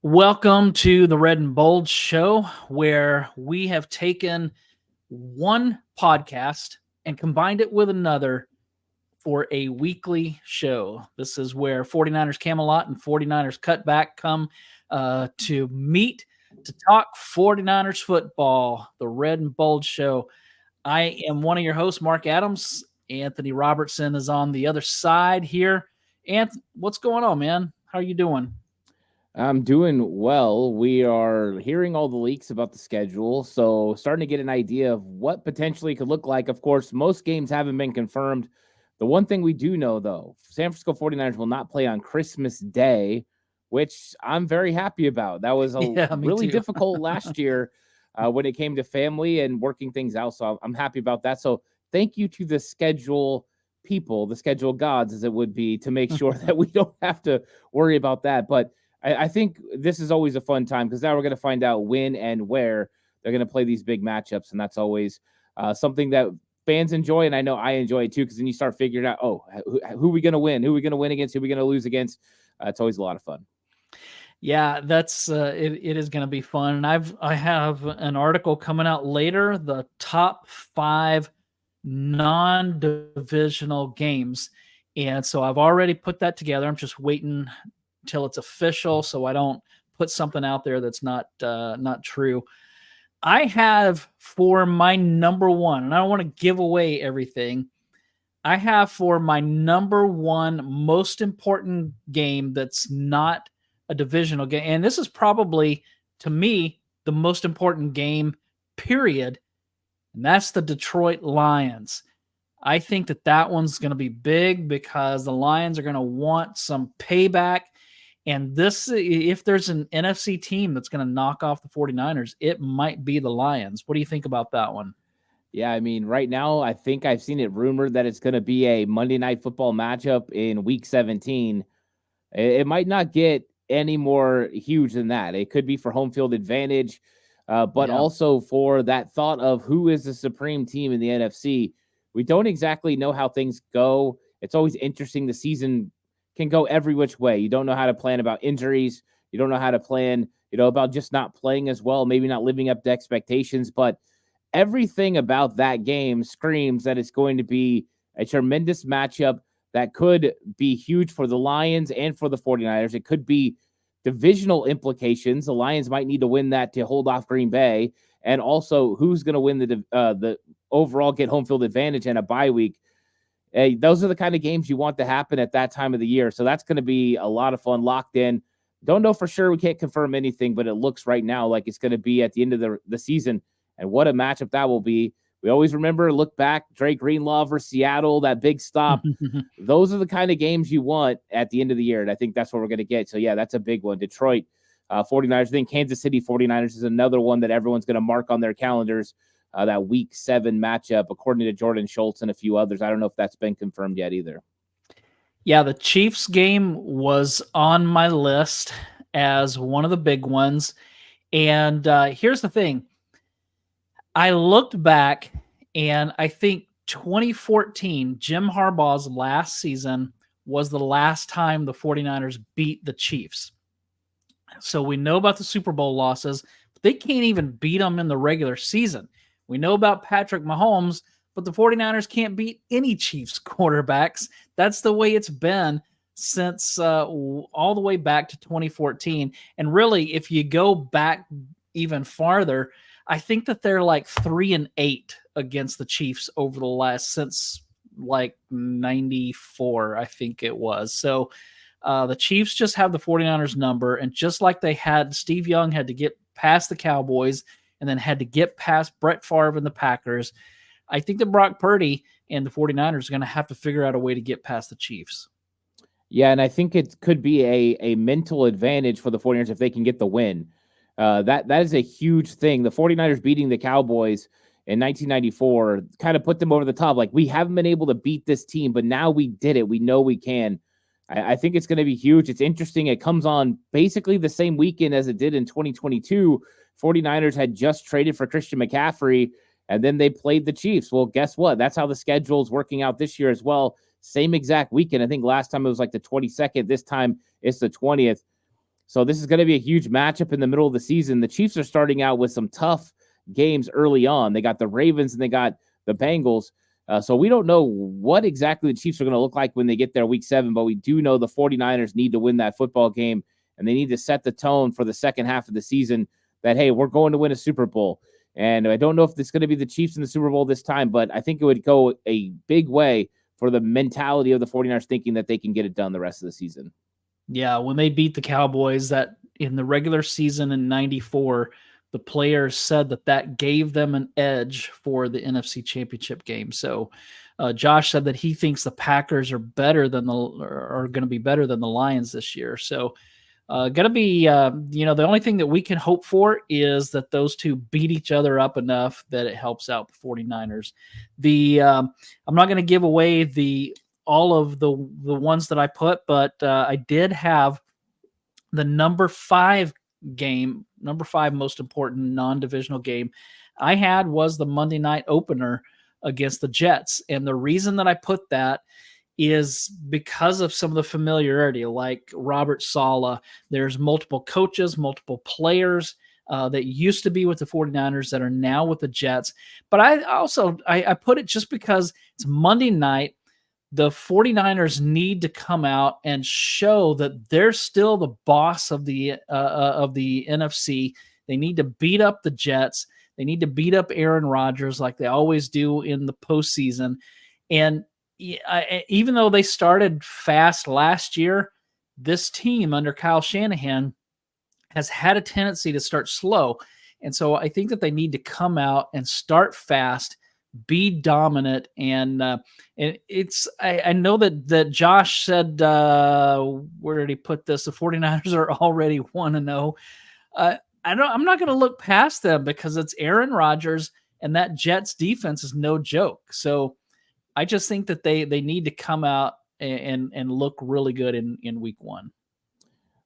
Welcome to the Red and Bold Show, where we have taken one podcast and combined it with another for a weekly show. This is where 49ers Camelot and 49ers Cutback come to meet to talk 49ers football, the Red and Bold Show. I am one of your hosts, Marc Adams. Anthony Robertson is on the other side here. What's going on, man? How are you doing? I'm doing well. We are hearing all the leaks about the schedule, so starting to get an idea of what potentially could look like. Of course, most games haven't been confirmed. The one thing we do know, though, San Francisco 49ers will not play on Christmas Day, which I'm very happy about. That was really difficult last year when it came to family and working things out, so I'm happy about that. So thank you to the schedule people, the schedule gods, as it would be, to make sure that we don't have to worry about that. But I think this is always a fun time because now we're going to find out when and where they're going to play these big matchups. And that's always something that fans enjoy. And I know I enjoy it too, because then you start figuring out, who are we going to win? Who are we going to win against? Who are we going to lose against? It's always a lot of fun. Yeah, that's it is going to be fun. And I have an article coming out later, the top 5 non-divisional games. And so I've already put that together. I'm just waiting until it's official, so I don't put something out there that's not true. I have for my number one, and I don't want to give away everything. I have for my number one most important game that's not a divisional game, and this is probably, to me, the most important game, period, and that's the Detroit Lions. I think that one's going to be big because the Lions are going to want some payback. And this, if there's an NFC team that's going to knock off the 49ers, it might be the Lions. What do you think about that one? Yeah, I mean, right now, I think I've seen it rumored that it's going to be a Monday Night Football matchup in Week 17. It might not get any more huge than that. It could be for home field advantage, but also for that thought of who is the supreme team in the NFC. We don't exactly know how things go. It's always interesting. The season can go every which way. You don't know how to plan about injuries. You don't know how to plan, about just not playing as well, maybe not living up to expectations. But everything about that game screams that it's going to be a tremendous matchup that could be huge for the Lions and for the 49ers. It could be divisional implications. The Lions might need to win that to hold off Green Bay. And also, who's going to win the overall get home field advantage and a bye week? Those are the kind of games you want to happen at that time of the year. So that's going to be a lot of fun, locked in. Don't know for sure. We can't confirm anything, but it looks right now like it's going to be at the end of the season. And what a matchup that will be. We always look back, Dre Greenlaw versus Seattle, that big stop. Those are the kind of games you want at the end of the year. And I think that's what we're going to get. So, yeah, that's a big one. Detroit 49ers. I think Kansas City 49ers is another one that everyone's going to mark on their calendars. That Week 7 matchup, according to Jordan Schultz and a few others. I don't know if that's been confirmed yet either. Yeah, the Chiefs game was on my list as one of the big ones. And here's the thing. I looked back, and I think 2014, Jim Harbaugh's last season, was the last time the 49ers beat the Chiefs. So we know about the Super Bowl losses, but they can't even beat them in the regular season. We know about Patrick Mahomes, but the 49ers can't beat any Chiefs quarterbacks. That's the way it's been since all the way back to 2014. And really, if you go back even farther, I think that they're like 3-8 against the Chiefs over the last, since like 94, I think it was. So the Chiefs just have the 49ers number. And just like they had, Steve Young had to get past the Cowboys and then had to get past Brett Favre and the Packers. I think that Brock Purdy and the 49ers are going to have to figure out a way to get past the Chiefs. Yeah, and I think it could be a mental advantage for the 49ers if they can get the win. That is a huge thing. The 49ers beating the Cowboys in 1994 kind of put them over the top. Like, we haven't been able to beat this team, but now we did it. We know we can. I think it's going to be huge. It's interesting. It comes on basically the same weekend as it did in 2022. 49ers had just traded for Christian McCaffrey, and then they played the Chiefs. Well, guess what? That's how the schedule is working out this year as well. Same exact weekend. I think last time it was like the 22nd. This time it's the 20th. So this is going to be a huge matchup in the middle of the season. The Chiefs are starting out with some tough games early on. They got the Ravens and they got the Bengals. So we don't know what exactly the Chiefs are going to look like when they get there week 7, but we do know the 49ers need to win that football game, and they need to set the tone for the second half of the season that, hey, we're going to win a Super Bowl. And I don't know if it's going to be the Chiefs in the Super Bowl this time, but I think it would go a big way for the mentality of the 49ers thinking that they can get it done the rest of the season. Yeah, when they beat the Cowboys that in the regular season in 94, the players said that gave them an edge for the NFC Championship game. So Josh said that he thinks the Packers are going to be better than the Lions this year. So going to be, the only thing that we can hope for is that those two beat each other up enough that it helps out the 49ers. I'm not going to give away all of the ones that I put, but I did have the number 5 most important non-divisional game I had was the Monday night opener against the Jets. And the reason that I put that is because of some of the familiarity, like Robert Saleh. There's multiple coaches, multiple players that used to be with the 49ers that are now with the Jets. But I put it just because it's Monday night. The 49ers need to come out and show that they're still the boss of the NFC. They need to beat up the Jets. They need to beat up Aaron Rodgers like they always do in the postseason. And even though they started fast last year, this team under Kyle Shanahan has had a tendency to start slow. And so I think that they need to come out and start fast, be dominant. And I know that Josh said, where did he put this? The 49ers are already 1-0. I'm not going to look past them because it's Aaron Rodgers and that Jets defense is no joke. So I just think that they need to come out and look really good in week 1.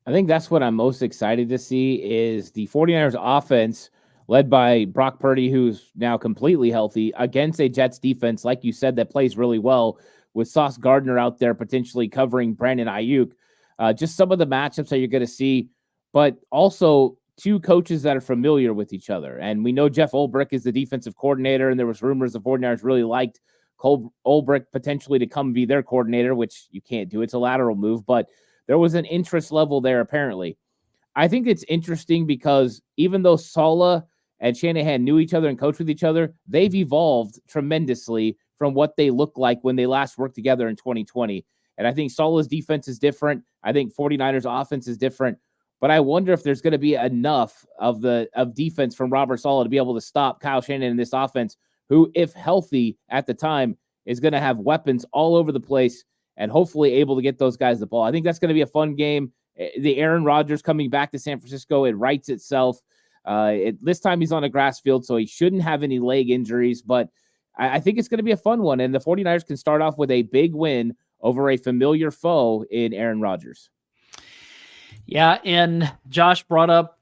I think that's what I'm most excited to see is the 49ers offense led by Brock Purdy, who's now completely healthy, against a Jets defense, like you said, that plays really well with Sauce Gardner out there potentially covering Brandon Ayuk. Just some of the matchups that you're going to see, but also two coaches that are familiar with each other. And we know Jeff Ulbrich is the defensive coordinator, and there was rumors the 49ers really liked Cole Ulbrich potentially to come be their coordinator, which you can't do. It's a lateral move, but there was an interest level there apparently. I think it's interesting because even though Saleh and Shanahan knew each other and coached with each other, they've evolved tremendously from what they looked like when they last worked together in 2020. And I think Saleh's defense is different. I think 49ers offense is different. But I wonder if there's going to be enough of defense from Robert Saleh to be able to stop Kyle Shanahan in this offense, who, if healthy at the time, is going to have weapons all over the place and hopefully able to get those guys the ball. I think that's going to be a fun game. The Aaron Rodgers coming back to San Francisco, it writes itself. This time he's on a grass field, so he shouldn't have any leg injuries, but I think it's going to be a fun one, and the 49ers can start off with a big win over a familiar foe in Aaron Rodgers. Yeah, and Josh brought up,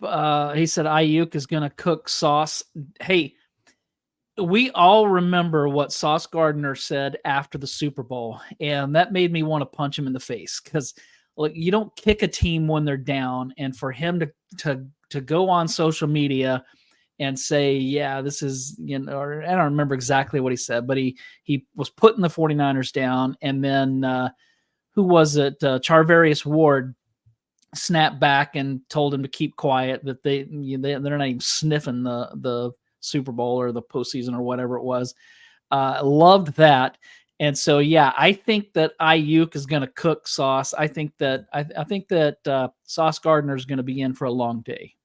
he said Ayuk is going to cook Sauce. Hey, we all remember what Sauce Gardner said after the Super Bowl, and that made me want to punch him in the face because you don't kick a team when they're down, and for him to go on social media and say, yeah, this is, or I don't remember exactly what he said, but he was putting the 49ers down, and then who was it? Charvarius Ward snapped back and told him to keep quiet, that they're not even sniffing the Super Bowl or the postseason or whatever it was. Loved that. And so, yeah, I think that Ayuk is going to cook Sauce. I think that Sauce Gardner is going to be in for a long day.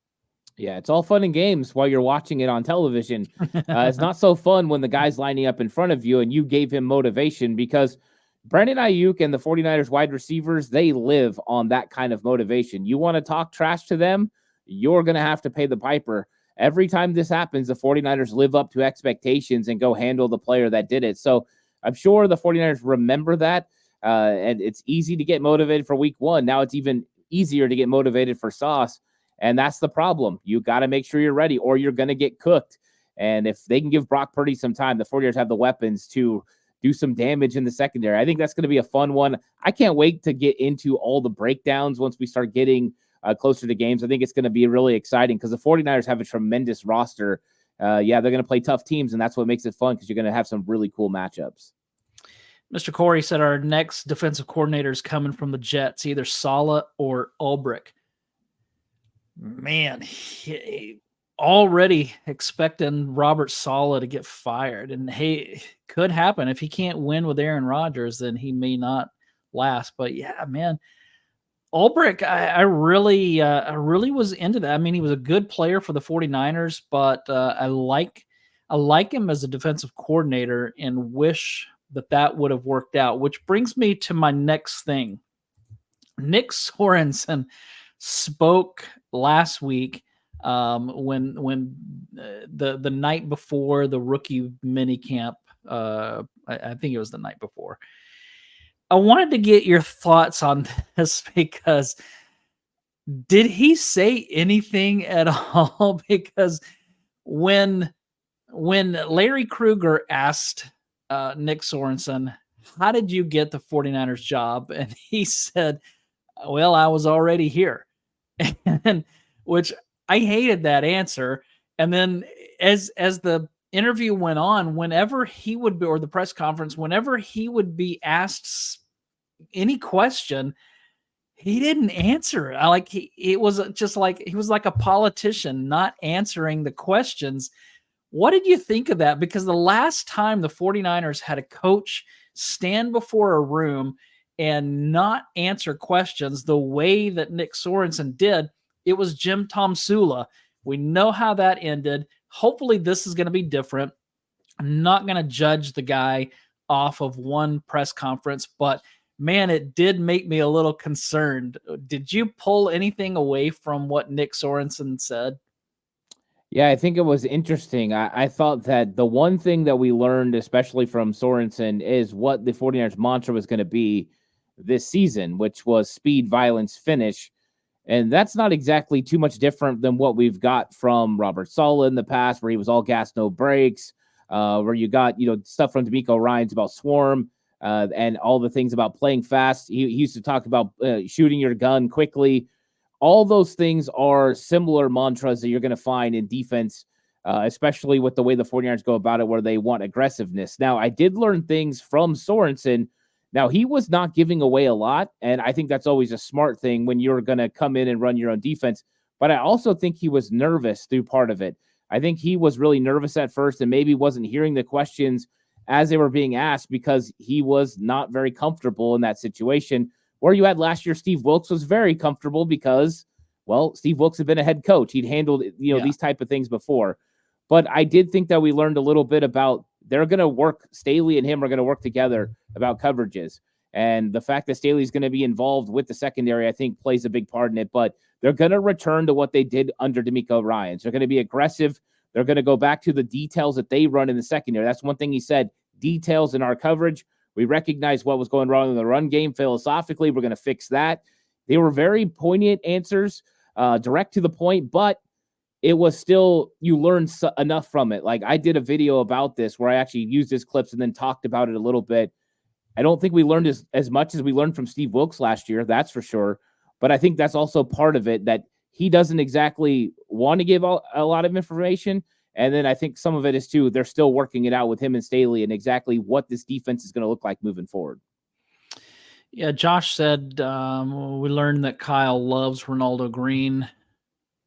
Yeah, it's all fun and games while you're watching it on television. It's not so fun when the guy's lining up in front of you and you gave him motivation, because Brandon Ayuk and the 49ers wide receivers, they live on that kind of motivation. You want to talk trash to them, you're going to have to pay the piper. Every time this happens, the 49ers live up to expectations and go handle the player that did it. So I'm sure the 49ers remember that, and it's easy to get motivated for week 1. Now it's even easier to get motivated for Sauce, and that's the problem. You got to make sure you're ready or you're going to get cooked. And if they can give Brock Purdy some time, the 49ers have the weapons to do some damage in the secondary. I think that's going to be a fun one. I can't wait to get into all the breakdowns once we start getting closer to games. I think it's going to be really exciting because the 49ers have a tremendous roster. They're going to play tough teams, and that's what makes it fun because you're going to have some really cool matchups. Mr. Corey said our next defensive coordinator is coming from the Jets, either Saleh or Ulbrich. Man, already expecting Robert Saleh to get fired. And hey, could happen. If he can't win with Aaron Rodgers, then he may not last. But yeah, man, Ulbrich, I really was into that. I mean, he was a good player for the 49ers, but I like him as a defensive coordinator and wish that would have worked out, which brings me to my next thing. Nick Sorensen spoke last week when the night before the rookie minicamp. I think it was the night before. I wanted to get your thoughts on this because did he say anything at all? Because when Larry Krueger asked Nick Sorensen, how did you get the 49ers job? And he said, well, I was already here. And which I hated that answer. And then as the interview went on, whenever he would be, or the press conference, whenever he would be asked any question, he didn't answer. It was just like he was like a politician not answering the questions. What did you think of that? Because the last time the 49ers had a coach stand before a room and not answer questions the way that Nick Sorensen did, it was Jim Tomsula. We know how that ended. Hopefully this is going to be different. I'm not going to judge the guy off of one press conference, but man, it did make me a little concerned. Did you pull anything away from what Nick Sorensen said? Yeah, I think it was interesting. I thought that the one thing that we learned, especially from Sorensen, is what the 49ers mantra was going to be this season, which was speed, violence, finish. And that's not exactly too much different than what we've got from Robert Saleh in the past, where he was all gas, no brakes, where you got, stuff from D'Amico Ryans about swarm and all the things about playing fast. He used to talk about shooting your gun quickly. All those things are similar mantras that you're going to find in defense, especially with the way the 49ers go about it, where they want aggressiveness. Now, I did learn things from Sorensen. Now, he was not giving away a lot, and I think that's always a smart thing when you're going to come in and run your own defense. But I also think he was nervous through part of it. I think he was really nervous at first and maybe wasn't hearing the questions as they were being asked because he was not very comfortable in that situation. Where you had last year, Steve Wilks was very comfortable because, well, Steve Wilks had been a head coach. He'd handled, these type of things before. But I did think that we learned a little bit about they're going to work. Staley and him are going to work together about coverages. And the fact that Staley's going to be involved with the secondary, I think, plays a big part in it. But they're going to return to what they did under D'Amico Ryans. They're going to be aggressive. They're going to go back to the details that they run in the secondary. That's one thing he said, details in our coverage. We recognize what was going wrong in the run game philosophically. We're going to fix that. They were very poignant answers, direct to the point, but it was still, you learned enough from it. Like I did a video about this where I actually used his clips and then talked about it a little bit. I don't think we learned as much as we learned from Steve Wilks last year, that's for sure. But I think that's also part of it, that he doesn't exactly want to give a lot of information. And then I think some of it is too, they're still working it out with him and Staley and exactly what this defense is going to look like moving forward. Yeah, Josh said we learned that Kyle loves Ronaldo Green.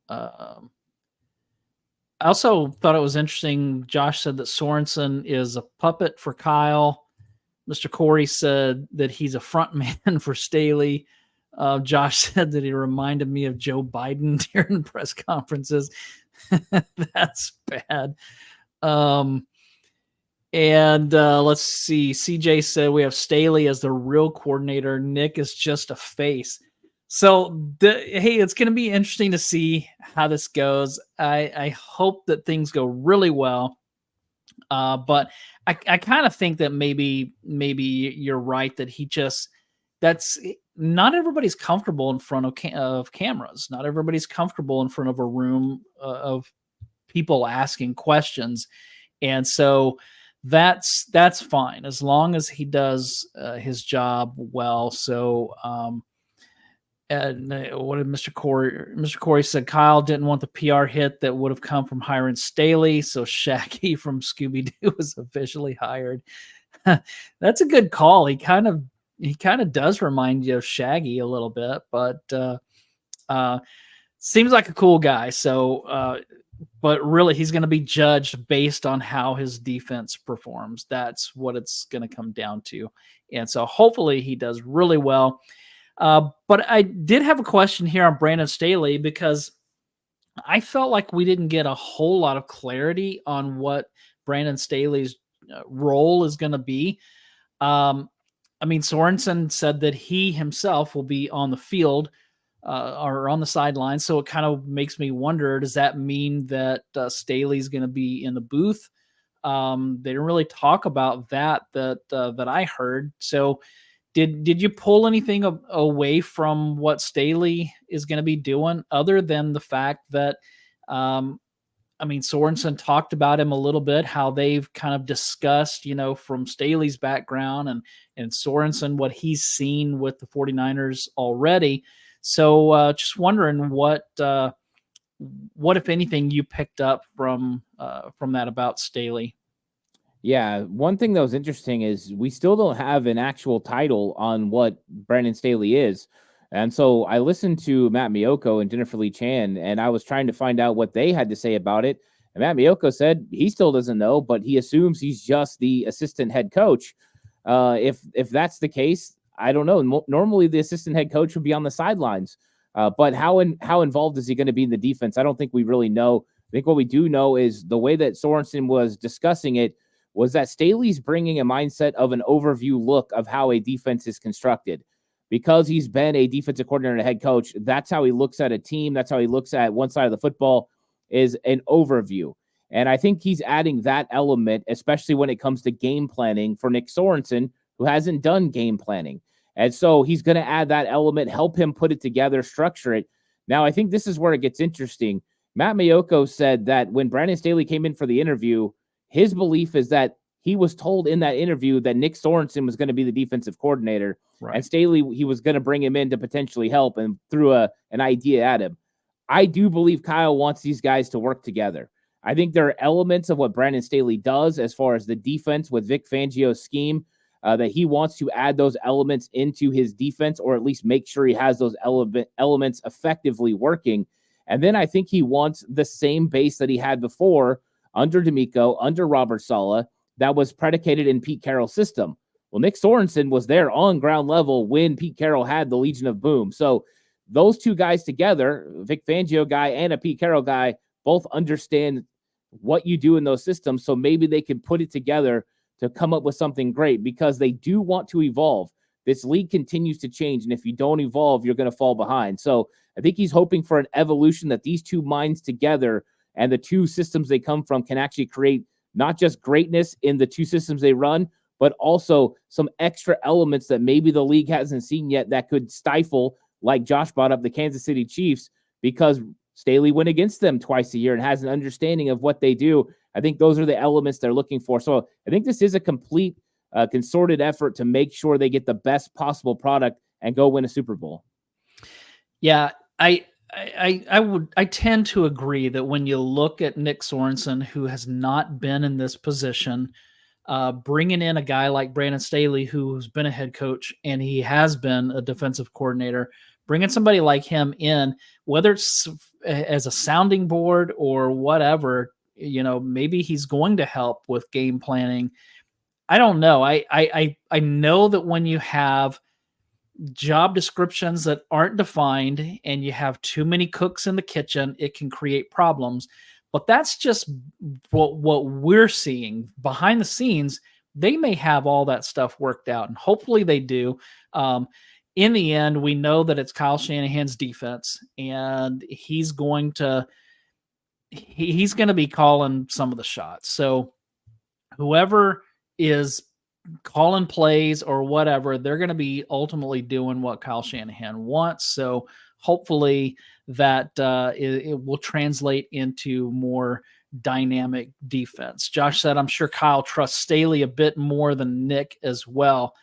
I also thought it was interesting. Josh said that Sorensen is a puppet for Kyle. Mr. Corey said that he's a front man for Staley. Josh said that he reminded me of Joe Biden during press conferences. That's bad. Let's see. CJ said we have Staley as the real coordinator. Nick is just a face. So, hey, it's going to be interesting to see how this goes. I hope that things go really well. But I kind of think that maybe you're right that that's not everybody's comfortable in front of cameras. Not everybody's comfortable in front of a room of people asking questions. And so that's fine as long as he does his job well. So, And what did Mr. Corey? Mr. Corey said Kyle didn't want the PR hit that would have come from hiring Staley, so Shaggy from Scooby Doo was officially hired. That's a good call. He kind of does remind you of Shaggy a little bit, but seems like a cool guy. So, but really, he's going to be judged based on how his defense performs. That's what it's going to come down to. And so, hopefully, he does really well. But I did have a question here on Brandon Staley because I felt like we didn't get a whole lot of clarity on what Brandon Staley's role is going to be. I mean, Sorensen said that he himself will be on the field or on the sidelines. So it kind of makes me wonder, does that mean that Staley's going to be in the booth? They didn't really talk about that I heard. So did you pull anything away from what Staley is going to be doing other than the fact that, I mean, Sorensen talked about him a little bit, how they've kind of discussed, from Staley's background and Sorensen, what he's seen with the 49ers already. So just wondering what, if anything, you picked up from that about Staley. Yeah, one thing that was interesting is we still don't have an actual title on what Brandon Staley is. And so I listened to Matt Miyoko and Jennifer Lee Chan, and I was trying to find out what they had to say about it. And Matt Miyoko said he still doesn't know, but he assumes he's just the assistant head coach. If that's the case, I don't know. Normally, the assistant head coach would be on the sidelines. But how involved is he going to be in the defense? I don't think we really know. I think what we do know is the way that Sorensen was discussing it was that Staley's bringing a mindset of an overview look of how a defense is constructed. Because he's been a defensive coordinator and a head coach, that's how he looks at a team. That's how he looks at one side of the football, is an overview. And I think he's adding that element, especially when it comes to game planning for Nick Sorensen, who hasn't done game planning. And so he's going to add that element, help him put it together, structure it. Now, I think this is where it gets interesting. Matt Miyoko said that when Brandon Staley came in for the interview, his belief is that he was told in that interview that Nick Sorensen was going to be the defensive coordinator. Right. And Staley, he was going to bring him in to potentially help and threw an idea at him. I do believe Kyle wants these guys to work together. I think there are elements of what Brandon Staley does as far as the defense with Vic Fangio's scheme that he wants to add those elements into his defense, or at least make sure he has those elements effectively working. And then I think he wants the same base that he had before under D'Amico, under Robert Saleh, that was predicated in Pete Carroll's system. Well, Nick Sorensen was there on ground level when Pete Carroll had the Legion of Boom. So those two guys together, Vic Fangio guy and a Pete Carroll guy, both understand what you do in those systems. So maybe they can put it together to come up with something great, because they do want to evolve. This league continues to change, and if you don't evolve, you're going to fall behind. So I think he's hoping for an evolution, that these two minds together and the two systems they come from can actually create not just greatness in the two systems they run, but also some extra elements that maybe the league hasn't seen yet that could stifle, like Josh brought up, the Kansas City Chiefs, because Staley went against them twice a year and has an understanding of what they do. I think those are the elements they're looking for. So I think this is a complete concerted effort to make sure they get the best possible product and go win a Super Bowl. Yeah, I tend to agree that when you look at Nick Sorensen, who has not been in this position, bringing in a guy like Brandon Staley, who's been a head coach and he has been a defensive coordinator, bringing somebody like him in, whether it's as a sounding board or whatever, maybe he's going to help with game planning. I don't know. I know that when you have job descriptions that aren't defined and you have too many cooks in the kitchen, it can create problems. But that's just what we're seeing behind the scenes. They may have all that stuff worked out, and hopefully they do. In the end, we know that it's Kyle Shanahan's defense, and he's going to be calling some of the shots. So whoever is calling plays or whatever, they're going to be ultimately doing what Kyle Shanahan wants. So hopefully that it will translate into more dynamic defense. Josh said, I'm sure Kyle trusts Staley a bit more than Nick as well.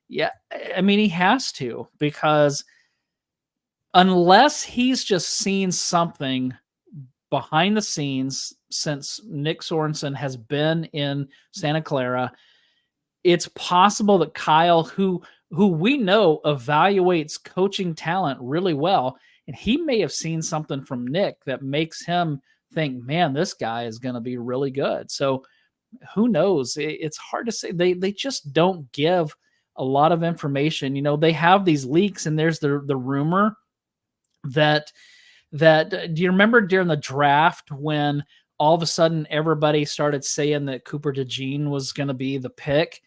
Yeah, I mean, he has to, because unless he's just seen something behind the scenes since Nick Sorensen has been in Santa Clara, it's possible that Kyle, who we know evaluates coaching talent really well, and he may have seen something from Nick that makes him think, man, this guy is going to be really good. So who knows? It's hard to say. They just don't give a lot of information. You know, they have these leaks, and there's the rumor that do you remember during the draft when all of a sudden everybody started saying that Cooper DeJean was going to be the pick,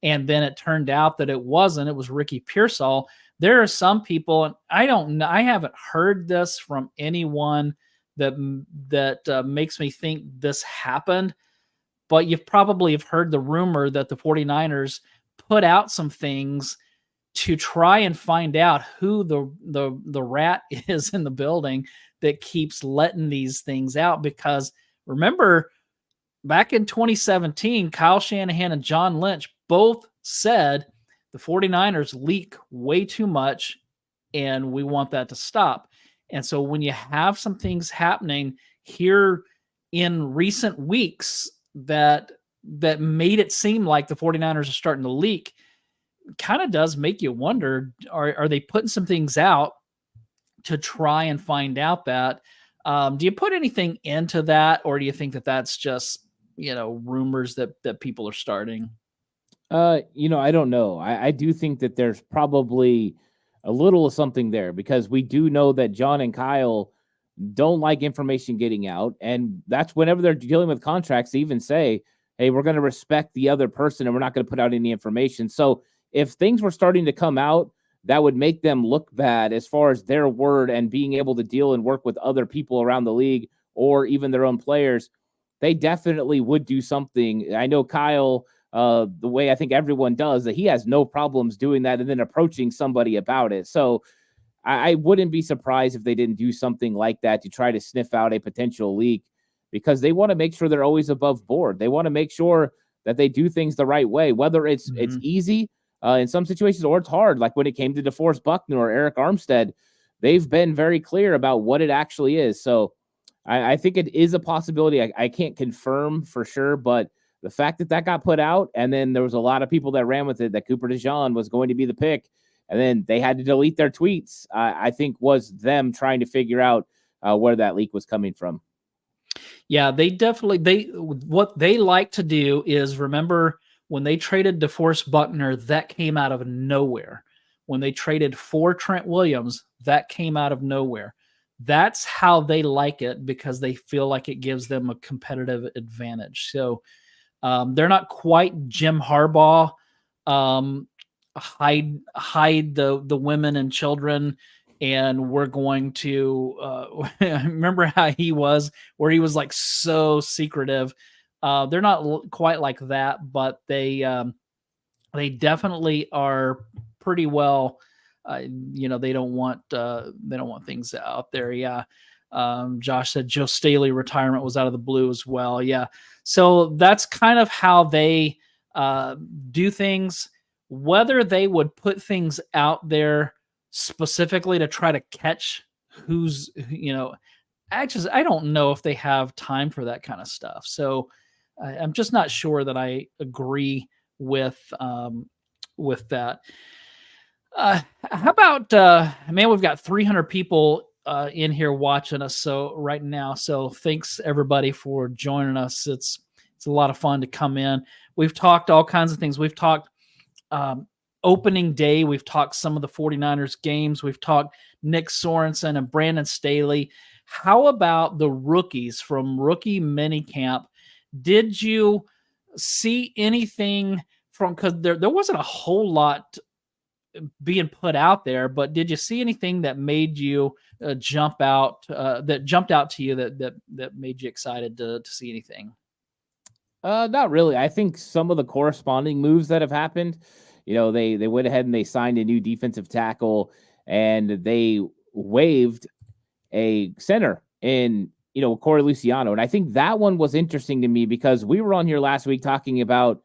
and then it turned out that it wasn't. It was Ricky Pearsall. There are some people, and I haven't heard this from anyone that makes me think this happened, but you probably have heard the rumor that the 49ers put out some things to try and find out who the rat is in the building that keeps letting these things out. Because remember, back in 2017, Kyle Shanahan and John Lynch both said the 49ers leak way too much and we want that to stop. And so when you have some things happening here in recent weeks that made it seem like the 49ers are starting to leak, kind of does make you wonder, are they putting some things out to try and find out that? Do you put anything into that, or do you think that that's just, rumors that people are starting? I don't know. I do think that there's probably a little of something there, because we do know that John and Kyle don't like information getting out. And that's whenever they're dealing with contracts, they even say, hey, we're going to respect the other person and we're not going to put out any information. So if things were starting to come out that would make them look bad as far as their word and being able to deal and work with other people around the league or even their own players, they definitely would do something. I know Kyle, the way I think everyone does, that he has no problems doing that and then approaching somebody about it. So I wouldn't be surprised if they didn't do something like that to try to sniff out a potential leak, because they want to make sure they're always above board. They want to make sure that they do things the right way, whether it's easy in some situations or it's hard. Like when it came to DeForest Buckner or Eric Armstead, they've been very clear about what it actually is. So I think it is a possibility. I can't confirm for sure, but the fact that got put out, and then there was a lot of people that ran with it, that Cooper DeJean was going to be the pick, and then they had to delete their tweets, I think was them trying to figure out where that leak was coming from. Yeah, what they like to do is, remember when they traded DeForest Buckner, that came out of nowhere. When they traded for Trent Williams, that came out of nowhere. That's how they like it, because they feel like it gives them a competitive advantage. So they're not quite Jim Harbaugh, hide the women and children, and we're going to remember how he was, where he was like so secretive. They're not quite like that, but they definitely are pretty well. They don't want things out there. Yeah. Josh said Joe Staley retirement was out of the blue as well. Yeah. So that's kind of how they do things. Whether they would put things out there specifically to try to catch who's, actually, I don't know if they have time for that kind of stuff. So I'm just not sure that I agree with that. How about, man, we've got 300 people in here watching us right now. So thanks everybody for joining us. It's a lot of fun to come in. We've talked all kinds of things. We've talked opening day. We've talked some of the 49ers games. We've talked Nick Sorensen and Brandon Staley. How about the rookies from rookie minicamp? Did you see anything from, because there wasn't a whole lot being put out there, but did you see anything that made you jump out to you that made you excited to see anything? Not really. I think some of the corresponding moves that have happened, they went ahead and they signed a new defensive tackle, and they waived a center in, Corey Luciano. And I think that one was interesting to me, because we were on here last week talking about,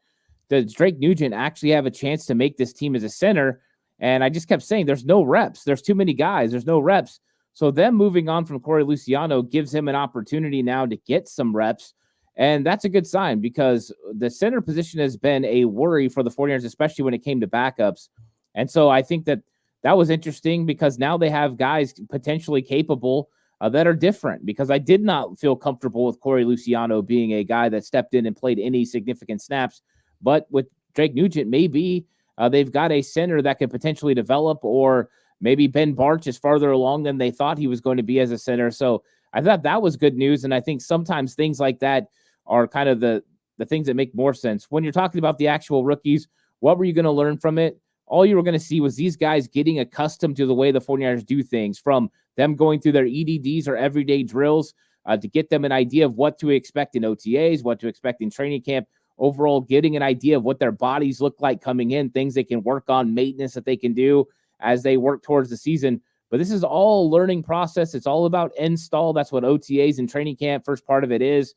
does Drake Nugent actually have a chance to make this team as a center? And I just kept saying, there's no reps. There's too many guys. There's no reps. So them moving on from Corey Luciano gives him an opportunity now to get some reps. And that's a good sign because the center position has been a worry for the 49ers, especially when it came to backups. And so I think that was interesting because now they have guys potentially capable that are different, because I did not feel comfortable with Corey Luciano being a guy that stepped in and played any significant snaps. But with Drake Nugent, maybe they've got a center that could potentially develop, or maybe Ben Barch is farther along than they thought he was going to be as a center. So I thought that was good news. And I think sometimes things like that are kind of the things that make more sense. When you're talking about the actual rookies, what were you going to learn from it? All you were going to see was these guys getting accustomed to the way the 49ers do things, from them going through their EDDs or everyday drills to get them an idea of what to expect in OTAs, what to expect in training camp, overall getting an idea of what their bodies look like coming in, things they can work on, maintenance that they can do as they work towards the season. But this is all a learning process. It's all about install. That's what OTAs and training camp, first part of it is.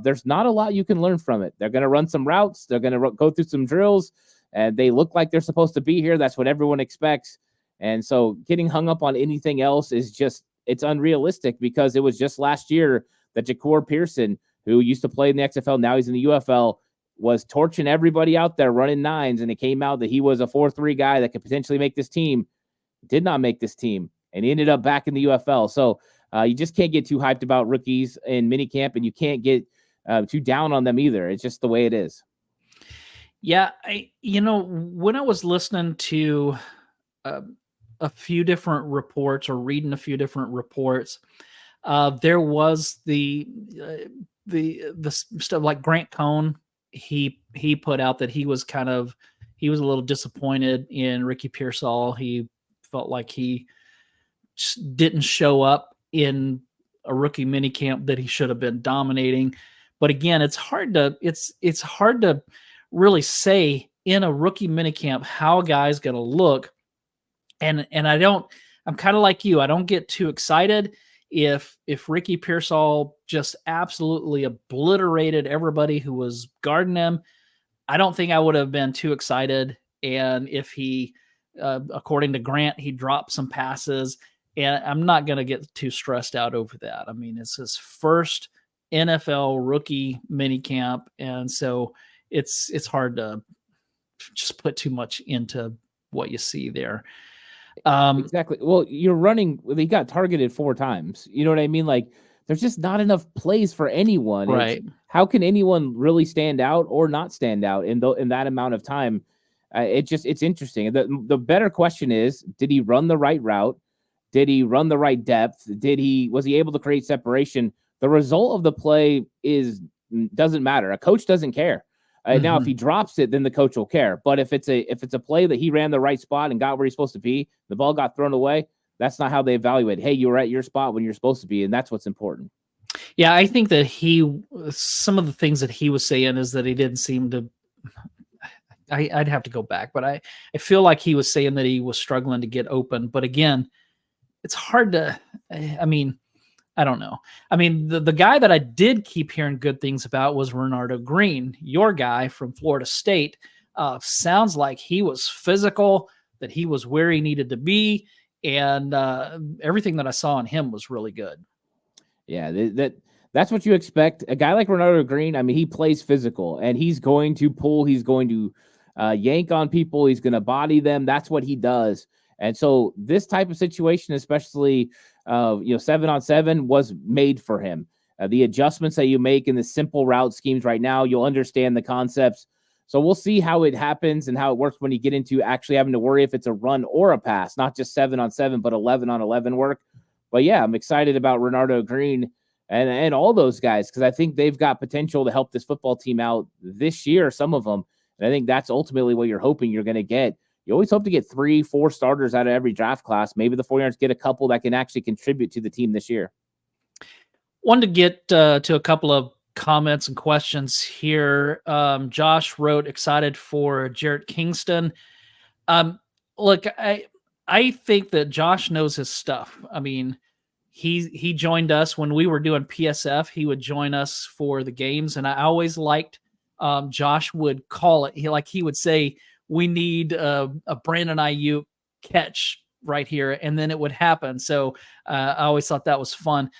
There's not a lot you can learn from it. They're going to run some routes. They're going to go through some drills, and they look like they're supposed to be here. That's what everyone expects. And so getting hung up on anything else is just, it's unrealistic, because it was just last year that Jacour Pearson, who used to play in the XFL, now he's in the UFL, was torching everybody out there running nines, and it came out that he was a 4-3 guy that could potentially make this team. Did not make this team, and he ended up back in the UFL. So you just can't get too hyped about rookies in minicamp, and you can't get too down on them either. It's just the way it is. Yeah, when I was listening to a few different reports or reading a few different reports, there was the stuff like Grant Cohn. He put out that he was a little disappointed in Ricky Pearsall. He felt like he didn't show up in a rookie minicamp that he should have been dominating. But again, it's hard to really say in a rookie minicamp how a guy's going to look. And I'm kind of like you. I don't get too excited if Ricky Pearsall just absolutely obliterated everybody who was guarding him. I don't think I would have been too excited. And if he, according to Grant, he dropped some passes, and I'm not going to get too stressed out over that. I mean, it's his first NFL rookie minicamp, and so it's hard to just put too much into what you see there. Exactly. Well, he got targeted 4 times. You know what I mean? Like, there's just not enough plays for anyone. Right. How can anyone really stand out or not stand out in that amount of time? It's interesting. The better question is, did he run the right route? Did he run the right depth? Was he able to create separation? The result of the play doesn't matter. A coach doesn't care. Now, if he drops it, then the coach will care. But if it's a play that he ran the right spot and got where he's supposed to be, the ball got thrown away, that's not how they evaluate. Hey, you were at your spot when you're supposed to be, and that's what's important. Yeah, I think that some of the things that he was saying is that he didn't seem to. I'd have to go back, but I feel like he was saying that he was struggling to get open. But again, it's hard to. I mean, I don't know. I mean, the guy that I did keep hearing good things about was Renardo Green, your guy from Florida State. Sounds like he was physical, that he was where he needed to be, and everything that I saw on him was really good. Yeah, that's what you expect. A guy like Renardo Green, I mean, he plays physical, and he's going to pull, he's going to yank on people, he's going to body them. That's what he does. And so this type of situation, especially 7-on-7, was made for him. The adjustments that you make in the simple route schemes right now, you'll understand the concepts. So we'll see how it happens and how it works when you get into actually having to worry if it's a run or a pass, not just 7-on-7, but 11-on-11 work. But yeah, I'm excited about Renardo Green and all those guys, because I think they've got potential to help this football team out this year, some of them. And I think that's ultimately what you're hoping you're going to get. You always hope to get 3-4 starters out of every draft class. Maybe the 49ers get a couple that can actually contribute to the team this year. Wanted to get to a couple of comments and questions here. Josh wrote, excited for Jarrett Kingston. Look, I think that Josh knows his stuff. I mean, he joined us when we were doing PSF. He would join us for the games, and I always liked Josh would call it. He would say, we need a Brandon Ayuk catch right here, and then it would happen. So I always thought that was fun.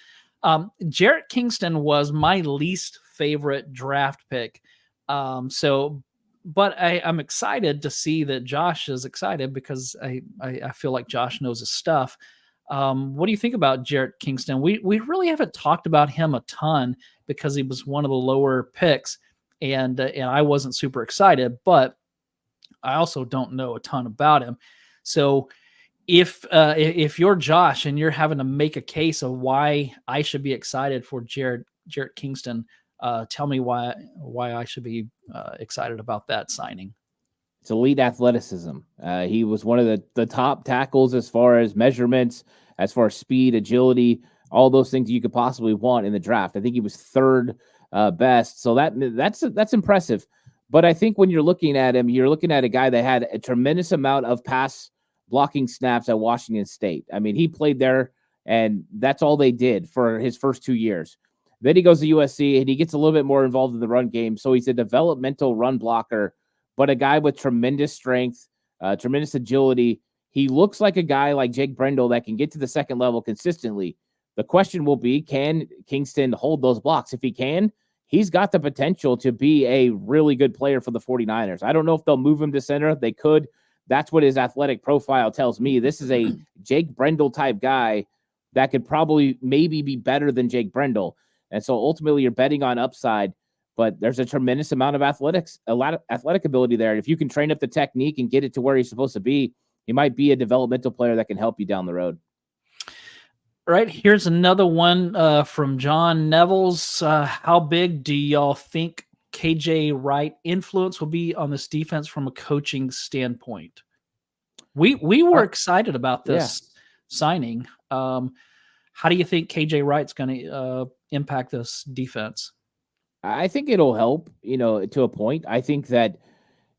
Jarrett Kingston was my least favorite draft pick. But I'm excited to see that Josh is excited because I feel like Josh knows his stuff. What do you think about Jarrett Kingston? We really haven't talked about him a ton because he was one of the lower picks, and I wasn't super excited, but I also don't know a ton about him. So if you're Josh and you're having to make a case of why I should be excited for Jarrett Kingston, tell me why I should be excited about that signing. It's elite athleticism. He was one of the top tackles as far as measurements, as far as speed, agility, all those things you could possibly want in the draft. I think he was third best. So that's impressive. But I think when you're looking at him, you're looking at a guy that had a tremendous amount of pass blocking snaps at Washington State. I mean, he played there, and that's all they did for his first 2 years. Then he goes to USC, and he gets a little bit more involved in the run game. So he's a developmental run blocker, but a guy with tremendous strength, tremendous agility. He looks like a guy like Jake Brendel that can get to the second level consistently. The question will be, can Kingston hold those blocks? If he can, he's got the potential to be a really good player for the 49ers. I don't know if they'll move him to center. They could. That's what his athletic profile tells me. This is a Jake Brendel type guy that could probably maybe be better than Jake Brendel. And so ultimately you're betting on upside, but there's a tremendous amount of a lot of athletic ability there. And if you can train up the technique and get it to where he's supposed to be, he might be a developmental player that can help you down the road. All right, here's another one from John Nevels. How big do y'all think KJ Wright influence will be on this defense from a coaching standpoint? We were excited about this signing. How do you think KJ Wright's going to impact this defense? I think it'll help, to a point. I think that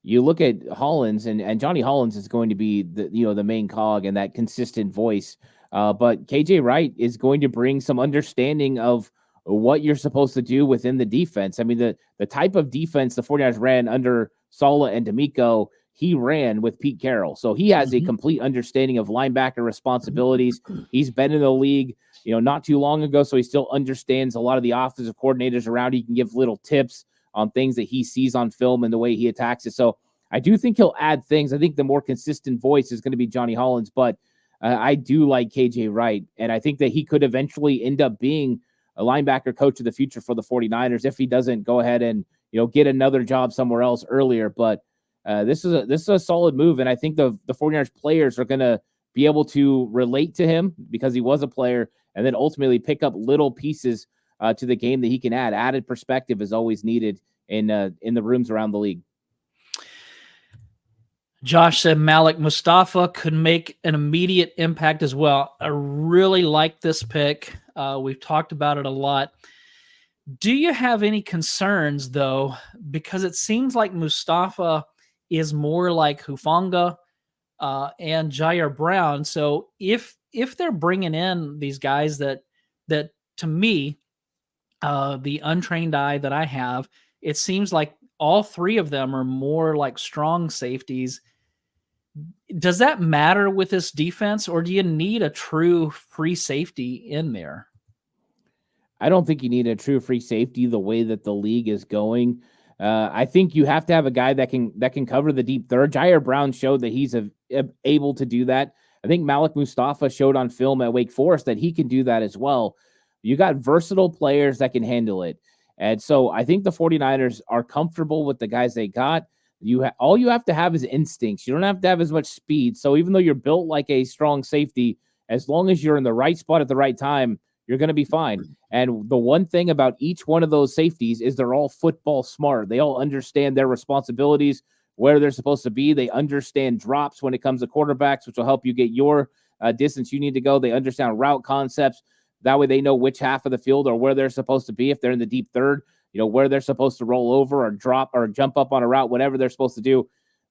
you look at Hollins, and Johnny Hollins is going to be the main cog and that consistent voice. But KJ Wright is going to bring some understanding of what you're supposed to do within the defense. I mean, the type of defense the 49ers ran under Sala and D'Amico, he ran with Pete Carroll. So he has a complete understanding of linebacker responsibilities. He's been in the league, not too long ago, so he still understands a lot of the offensive coordinators around. He can give little tips on things that he sees on film and the way he attacks it. So I do think he'll add things. I think the more consistent voice is going to be Johnny Hollins, but I do like KJ Wright, and I think that he could eventually end up being a linebacker coach of the future for the 49ers if he doesn't go ahead and get another job somewhere else earlier. But this is a solid move, and I think the 49ers players are going to be able to relate to him because he was a player, and then ultimately pick up little pieces to the game that he can add. Added perspective is always needed in the rooms around the league. Josh said Malik Mustafa could make an immediate impact as well. I really like this pick. We've talked about it a lot. Do you have any concerns, though? Because it seems like Mustafa is more like Hufanga and Jair Brown. So if they're bringing in these guys that to me, the untrained eye that I have, it seems like all three of them are more like strong safeties. Does that matter with this defense, or do you need a true free safety in there? I don't think you need a true free safety the way that the league is going. I think you have to have a guy that can cover the deep third. Jair Brown showed that he's able to do that. I think Malik Mustafa showed on film at Wake Forest that he can do that as well. You got versatile players that can handle it. And so I think the 49ers are comfortable with the guys they got. All you have to have is instincts. You don't have to have as much speed. So even though you're built like a strong safety, as long as you're in the right spot at the right time, you're going to be fine. And the one thing about each one of those safeties is they're all football smart. They all understand their responsibilities, where they're supposed to be. They understand drops when it comes to quarterbacks, which will help you get your distance you need to go. They understand route concepts. That way they know which half of the field or where they're supposed to be. If they're in the deep third, where they're supposed to roll over or drop or jump up on a route, whatever they're supposed to do.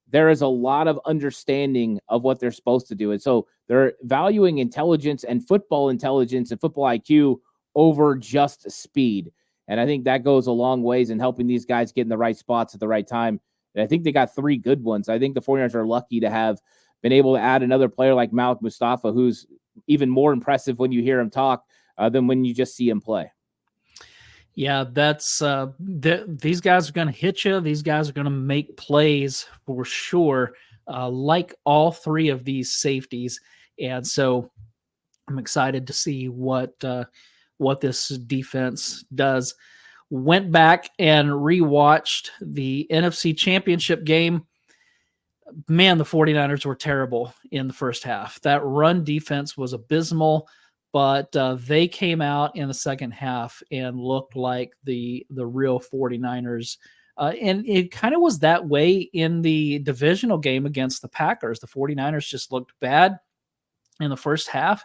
There is a lot of understanding of what they're supposed to do. And so they're valuing intelligence and football IQ over just speed. And I think that goes a long ways in helping these guys get in the right spots at the right time. And I think they got three good ones. I think the 49ers are lucky to have been able to add another player like Malik Mustafa, who's even more impressive when you hear him talk than when you just see him play. Yeah, that's these guys are going to hit you. These guys are going to make plays for sure, like all three of these safeties. And so I'm excited to see what this defense does. Went back and rewatched the NFC Championship game. Man, the 49ers were terrible in the first half. That run defense was abysmal, but they came out in the second half and looked like the real 49ers. And it kind of was that way in the divisional game against the Packers. The 49ers just looked bad in the first half,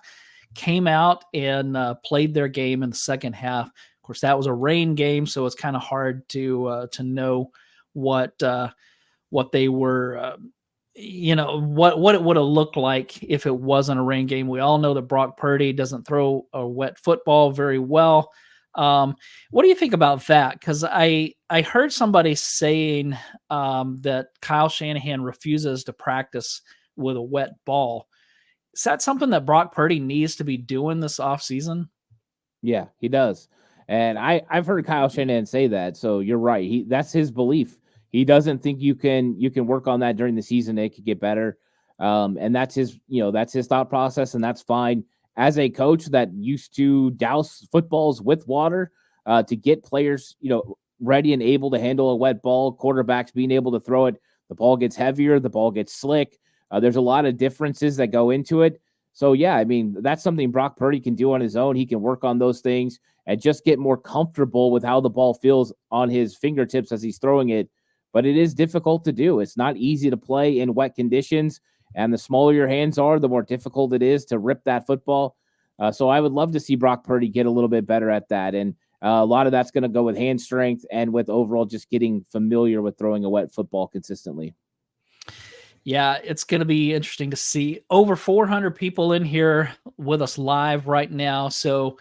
came out and played their game in the second half. Of course, that was a rain game, so it's kind of hard to know what they were, what it would have looked like if it wasn't a rain game. We all know that Brock Purdy doesn't throw a wet football very well. What do you think about that? Because I heard somebody saying that Kyle Shanahan refuses to practice with a wet ball. Is that something that Brock Purdy needs to be doing this offseason? Yeah, he does. And I've heard Kyle Shanahan say that. So you're right. That's his belief. He doesn't think you can work on that during the season. It could get better. And that's his thought process, and that's fine. As a coach that used to douse footballs with water to get players, ready and able to handle a wet ball, quarterbacks being able to throw it, the ball gets heavier, the ball gets slick. There's a lot of differences that go into it. So, yeah, I mean, that's something Brock Purdy can do on his own. He can work on those things and just get more comfortable with how the ball feels on his fingertips as he's throwing it. But it is difficult to do. It's not easy to play in wet conditions. And the smaller your hands are, the more difficult it is to rip that football. So I would love to see Brock Purdy get a little bit better at that. And a lot of that's going to go with hand strength and with overall just getting familiar with throwing a wet football consistently. Yeah, it's going to be interesting to see. Over 400 people in here with us live right now. So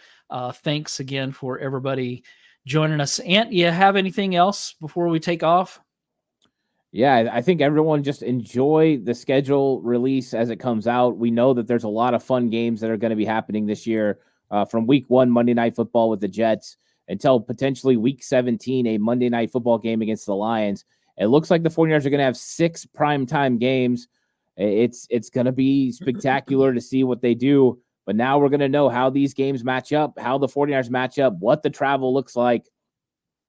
thanks again for everybody joining us. Ant, you have anything else before we take off? Yeah, I think everyone just enjoy the schedule release as it comes out. We know that there's a lot of fun games that are going to be happening this year from week 1, Monday Night Football with the Jets, until potentially week 17, a Monday Night Football game against the Lions. It looks like the 49ers are going to have 6 primetime games. It's going to be spectacular to see what they do. But now we're going to know how these games match up, how the 49ers match up, what the travel looks like.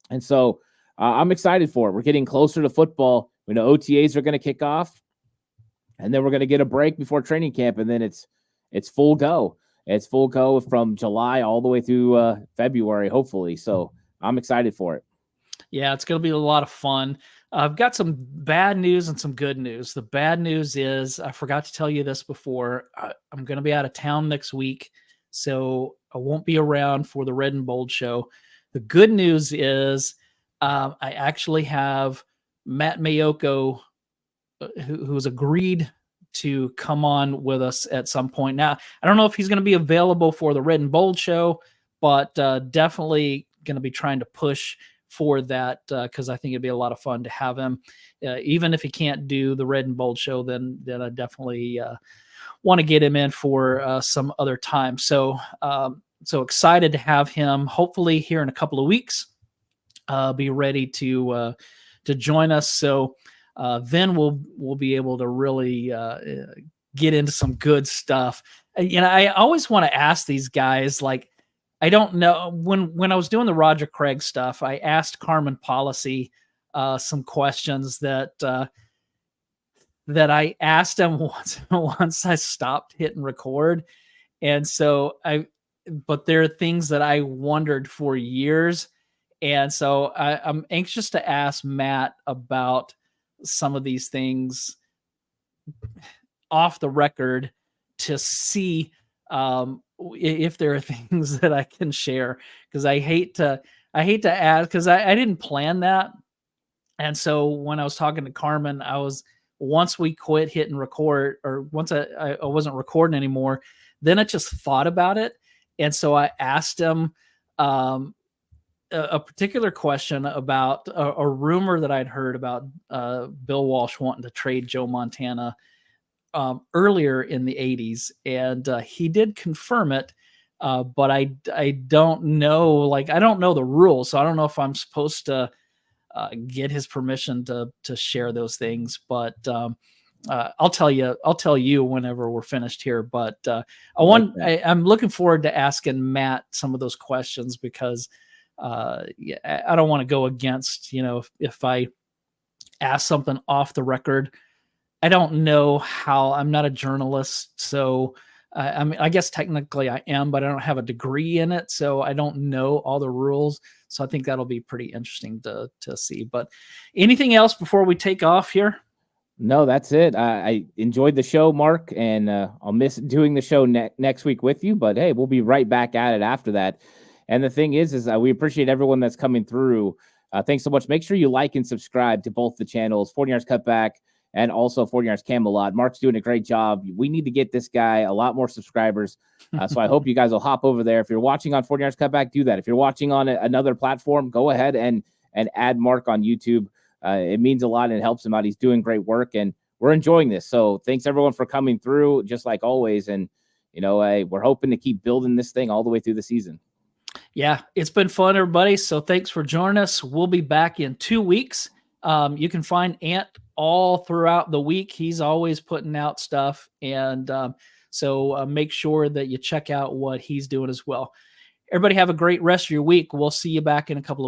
And so I'm excited for it. We're getting closer to football. We know OTAs are going to kick off, and then we're going to get a break before training camp, and then it's full go. It's full go from July all the way through February, hopefully. So I'm excited for it. Yeah, it's going to be a lot of fun. I've got some bad news and some good news. The bad news is, I forgot to tell you this before, I'm going to be out of town next week, so I won't be around for the Red and Bold show. The good news is I actually have Matt Mayoko, who's agreed to come on with us at some point. Now, I don't know if he's going to be available for the Red and Bold show, but definitely going to be trying to push for that because I think it'd be a lot of fun to have him. Even if he can't do the Red and Bold show, then I definitely want to get him in for some other time. So excited to have him. Hopefully here in a couple of weeks, be ready to join us. So then we'll be able to really get into some good stuff. I always want to ask these guys, like, I don't know, when I was doing the Roger Craig stuff, I asked Carmen Policy some questions that I asked him once I stopped hitting record. And so but there are things that I wondered for years. And so I'm anxious to ask Matt about some of these things off the record to see if there are things that I can share, because I hate to ask, because I didn't plan that. And so when I was talking to Carmen, once we quit hitting record, or once I wasn't recording anymore, then I just thought about it. And so I asked him a particular question about a rumor that I'd heard about Bill Walsh wanting to trade Joe Montana. earlier in the 80s, and he did confirm it. But I don't know, like, I don't know the rules, so I don't know if I'm supposed to get his permission to share those things. But I'll tell you whenever we're finished here. But I'm looking forward to asking Matt some of those questions, because yeah, I don't want to go against, if I ask something off the record. I don't know how. I'm not a journalist, so I mean, I guess technically I am, but I don't have a degree in it, so I don't know all the rules. So I think that'll be pretty interesting to see. But anything else before we take off here? No, that's it. I enjoyed the show, Mark, and I'll miss doing the show next week with you. But hey, we'll be right back at it after that. And the thing is we appreciate everyone that's coming through. Thanks so much. Make sure you like and subscribe to both the channels, 40 Yards Cutback and also 40 Yards Camelot. Mark's doing a great job. We need to get this guy a lot more subscribers. So I hope you guys will hop over there. If you're watching on 40 Yards Cutback, do that. If you're watching on another platform, go ahead and add Mark on YouTube. It means a lot and it helps him out. He's doing great work, and we're enjoying this. So thanks everyone for coming through, just like always. And, we're hoping to keep building this thing all the way through the season. Yeah, it's been fun, everybody. So thanks for joining us. We'll be back in 2 weeks. You can find Ant all throughout the week. He's always putting out stuff. And so make sure that you check out what he's doing as well. Everybody have a great rest of your week. We'll see you back in a couple of weeks.